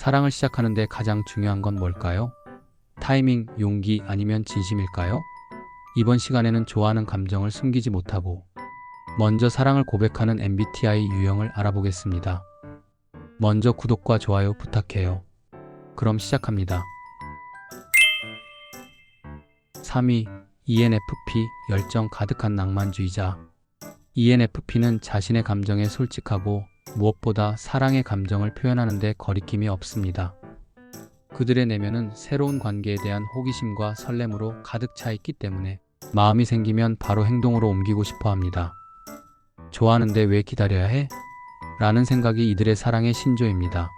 사랑을 시작하는데 가장 중요한 건 뭘까요? 타이밍, 용기 아니면 진심일까요? 이번 시간에는 좋아하는 감정을 숨기지 못하고 먼저 사랑을 고백하는 MBTI 유형을 알아보겠습니다. 먼저 구독과 좋아요 부탁해요. 그럼 시작합니다. 3위 ENFP 열정 가득한 낭만주의자. ENFP는 자신의 감정에 솔직하고 무엇보다 사랑의 감정을 표현하는 데 거리낌이 없습니다. 그들의 내면은 새로운 관계에 대한 호기심과 설렘으로 가득 차 있기 때문에 마음이 생기면 바로 행동으로 옮기고 싶어 합니다. 좋아하는데 왜 기다려야 해? 라는 생각이 이들의 사랑의 신조입니다.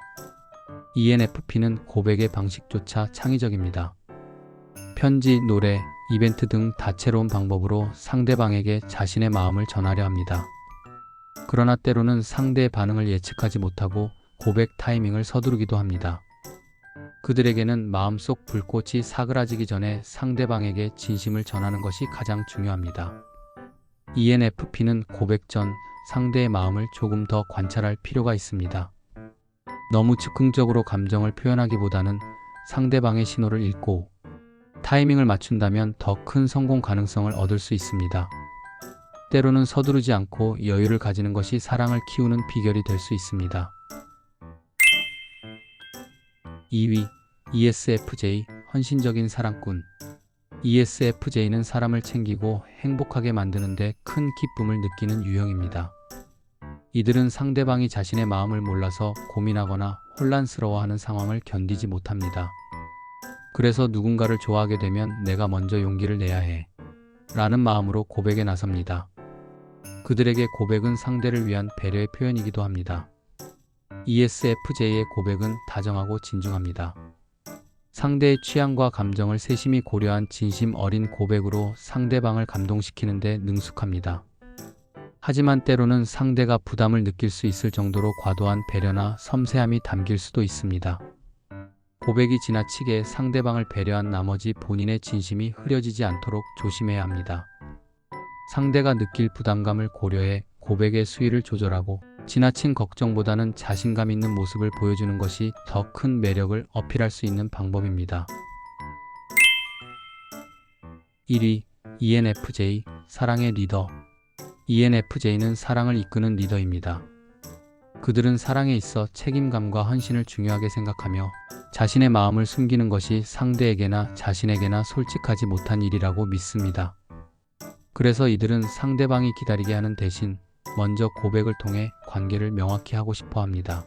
ENFP는 고백의 방식조차 창의적입니다. 편지, 노래, 이벤트 등 다채로운 방법으로 상대방에게 자신의 마음을 전하려 합니다. 그러나 때로는 상대의 반응을 예측하지 못하고 고백 타이밍을 서두르기도 합니다. 그들에게는 마음속 불꽃이 사그라지기 전에 상대방에게 진심을 전하는 것이 가장 중요합니다. ENFP는 고백 전 상대의 마음을 조금 더 관찰할 필요가 있습니다. 너무 즉흥적으로 감정을 표현하기보다는 상대방의 신호를 읽고 타이밍을 맞춘다면 더 큰 성공 가능성을 얻을 수 있습니다. 때로는 서두르지 않고 여유를 가지는 것이 사랑을 키우는 비결이 될 수 있습니다. 2위 ESFJ 헌신적인 사랑꾼. ESFJ는 사람을 챙기고 행복하게 만드는 데 큰 기쁨을 느끼는 유형입니다. 이들은 상대방이 자신의 마음을 몰라서 고민하거나 혼란스러워하는 상황을 견디지 못합니다. 그래서 누군가를 좋아하게 되면 내가 먼저 용기를 내야 해 라는 마음으로 고백에 나섭니다. 그들에게 고백은 상대를 위한 배려의 표현이기도 합니다. ESFJ의 고백은 다정하고 진중합니다. 상대의 취향과 감정을 세심히 고려한 진심 어린 고백으로 상대방을 감동시키는 데 능숙합니다. 하지만 때로는 상대가 부담을 느낄 수 있을 정도로 과도한 배려나 섬세함이 담길 수도 있습니다. 고백이 지나치게 상대방을 배려한 나머지 본인의 진심이 흐려지지 않도록 조심해야 합니다. 상대가 느낄 부담감을 고려해 고백의 수위를 조절하고 지나친 걱정보다는 자신감 있는 모습을 보여주는 것이 더 큰 매력을 어필할 수 있는 방법입니다. 1위 ENFJ 사랑의 리더. ENFJ는 사랑을 이끄는 리더입니다. 그들은 사랑에 있어 책임감과 헌신을 중요하게 생각하며 자신의 마음을 숨기는 것이 상대에게나 자신에게나 솔직하지 못한 일이라고 믿습니다. 그래서 이들은 상대방이 기다리게 하는 대신 먼저 고백을 통해 관계를 명확히 하고 싶어 합니다.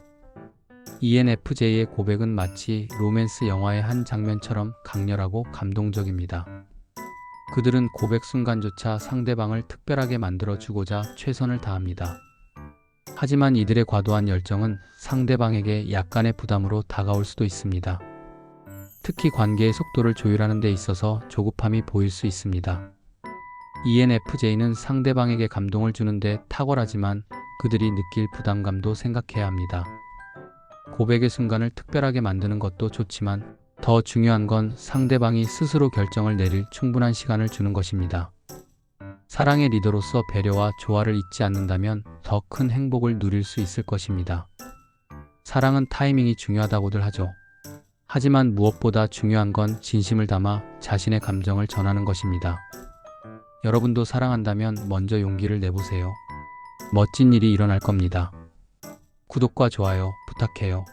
ENFJ의 고백은 마치 로맨스 영화의 한 장면처럼 강렬하고 감동적입니다. 그들은 고백 순간조차 상대방을 특별하게 만들어주고자 최선을 다합니다. 하지만 이들의 과도한 열정은 상대방에게 약간의 부담으로 다가올 수도 있습니다. 특히 관계의 속도를 조율하는 데 있어서 조급함이 보일 수 있습니다. ENFJ는 상대방에게 감동을 주는데 탁월하지만 그들이 느낄 부담감도 생각해야 합니다. 고백의 순간을 특별하게 만드는 것도 좋지만 더 중요한 건 상대방이 스스로 결정을 내릴 충분한 시간을 주는 것입니다. 사랑의 리더로서 배려와 조화를 잊지 않는다면 더 큰 행복을 누릴 수 있을 것입니다. 사랑은 타이밍이 중요하다고들 하죠. 하지만 무엇보다 중요한 건 진심을 담아 자신의 감정을 전하는 것입니다. 여러분도 사랑한다면 먼저 용기를 내보세요. 멋진 일이 일어날 겁니다. 구독과 좋아요 부탁해요.